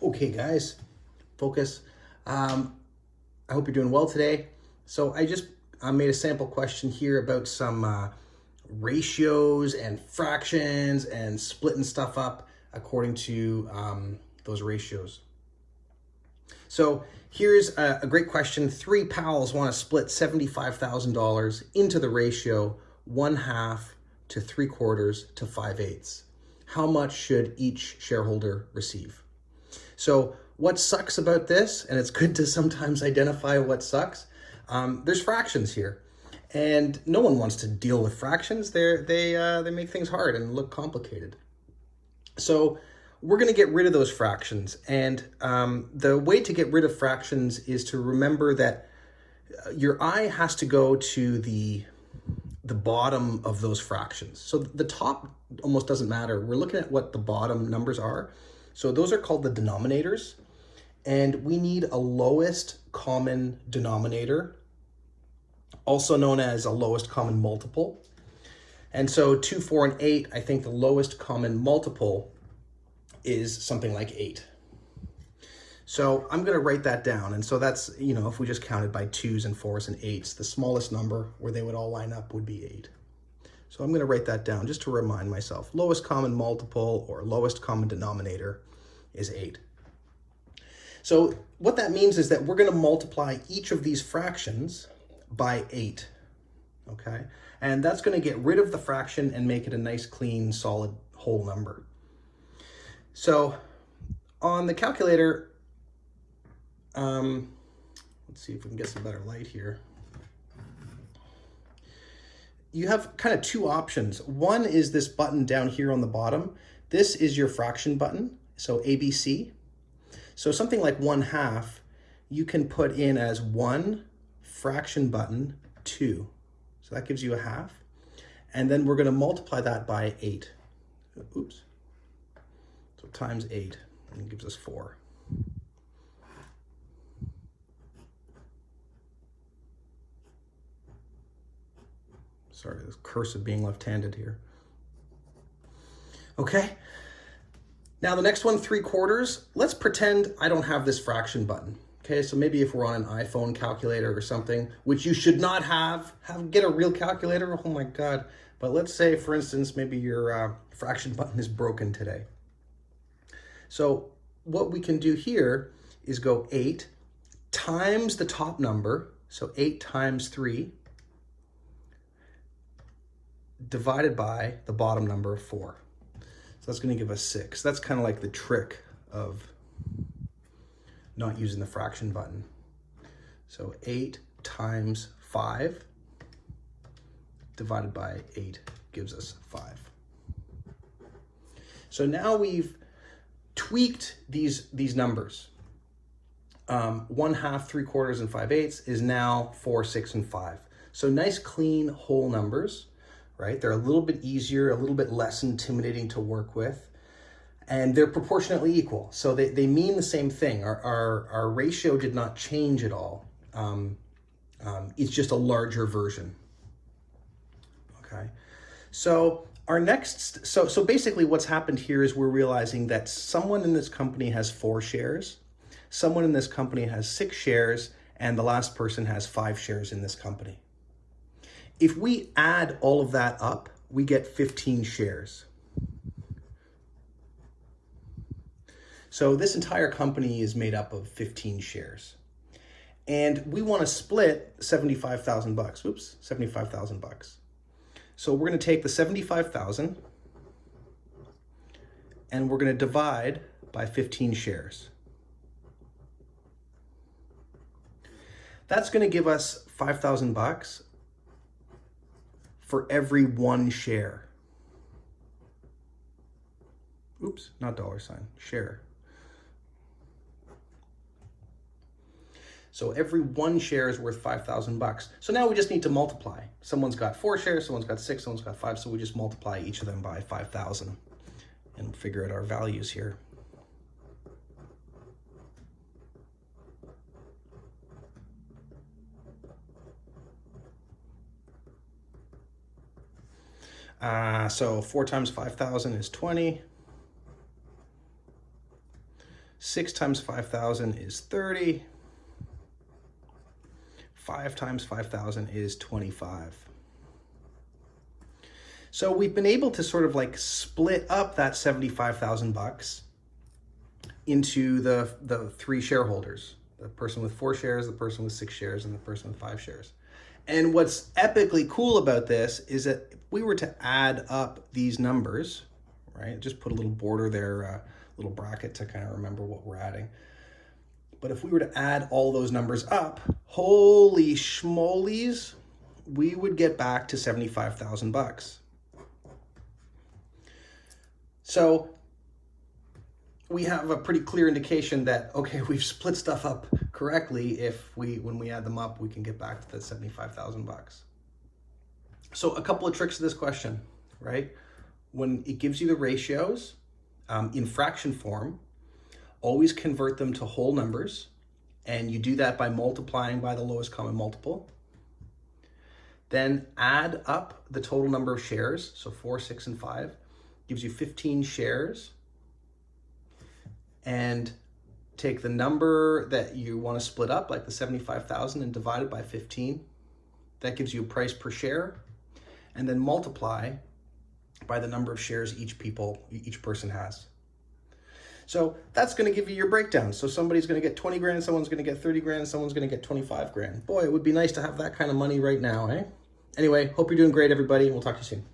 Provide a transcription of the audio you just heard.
Okay, guys, focus. I hope you're doing well today. So I just made a sample question here about some ratios and fractions and splitting stuff up according to those ratios. So here's a great question. Three pals want to split $75,000 into the ratio 1/2 to 3/4 to 5/8. How much should each shareholder receive? So what sucks about this, and it's good to sometimes identify what sucks, there's fractions here. And no one wants to deal with fractions. They make things hard and look complicated. So we're going to get rid of those fractions. And the way to get rid of fractions is to remember that your eye has to go to the bottom of those fractions. So the top almost doesn't matter. We're looking at what the bottom numbers are. So those are called the denominators. And we need a lowest common denominator, also known as a lowest common multiple. And so 2, 4, and 8, I think the lowest common multiple is something like 8. So I'm going to write that down. And so that's, if we just counted by 2s and 4s and 8s, the smallest number where they would all line up would be 8. So I'm going to write that down just to remind myself. Lowest common multiple or lowest common denominator is 8. So what that means is that we're going to multiply each of these fractions by 8. Okay? And that's going to get rid of the fraction and make it a nice, clean, solid whole number. So on the calculator, let's see if we can get some better light here. You have kind of two options. One is this button down here on the bottom. This is your fraction button, so ABC. So something like 1/2, you can put in as 1 fraction button 2. So that gives you 1/2. And then we're going to multiply that by 8. Oops. So times 8, and it gives us 4. Sorry, this curse of being left-handed here. Okay. Now the next one, 3/4. Let's pretend I don't have this fraction button. Okay, so maybe if we're on an iPhone calculator or something, which you should not get a real calculator. Oh my God. But let's say, for instance, maybe your fraction button is broken today. So what we can do here is go 8 times the top number, so 8 times 3, divided by the bottom number of 4. So that's going to give us 6. That's kind of like the trick of not using the fraction button. So 8 times 5 divided by 8 gives us 5. So now we've tweaked these numbers. 1/2, 3/4, and 5/8 is now 4, 6, and 5. So nice, clean, whole numbers. Right? They're a little bit easier, a little bit less intimidating to work with, and they're proportionately equal. So they mean the same thing. Our ratio did not change at all. It's just a larger version. Okay. So our next, so basically what's happened here is we're realizing that someone in this company has 4 shares, someone in this company has 6 shares, and the last person has 5 shares in this company. If we add all of that up, we get 15 shares. So this entire company is made up of 15 shares. And we want to split $75,000. Oops, $75,000. So we're going to take the 75,000 and we're going to divide by 15 shares. That's going to give us $5,000 for every 1 share. Oops, not $, share. So every 1 share is worth $5,000. So now we just need to multiply. Someone's got 4 shares, someone's got 6, someone's got 5, so we just multiply each of them by 5,000 and figure out our values here. So 4 times 5,000 is 20. 6 times 5,000 is 30. 5 times 5,000 is 25. So we've been able to sort of like split up that 75,000 bucks into the three shareholders, the person with 4 shares, the person with 6 shares, and the person with 5 shares. And what's epically cool about this is that if we were to add up these numbers, right, just put a little border there, little bracket to kind of remember what we're adding. But if we were to add all those numbers up, holy schmolies, we would get back to 75,000 bucks. So we have a pretty clear indication that, okay, we've split stuff up correctly. When we add them up, we can get back to the 75,000 bucks. So a couple of tricks to this question, right? When it gives you the ratios in fraction form, always convert them to whole numbers. And you do that by multiplying by the lowest common multiple. Then add up the total number of shares. So 4, 6, and 5 gives you 15 shares. And take the number that you want to split up, like the 75,000, and divide it by 15. That gives you a price per share. And then multiply by the number of shares each person has. So that's going to give you your breakdown. So somebody's going to get 20 grand, someone's going to get 30 grand, someone's going to get 25 grand. Boy, it would be nice to have that kind of money right now, eh? Anyway, hope you're doing great, everybody. We'll talk to you soon.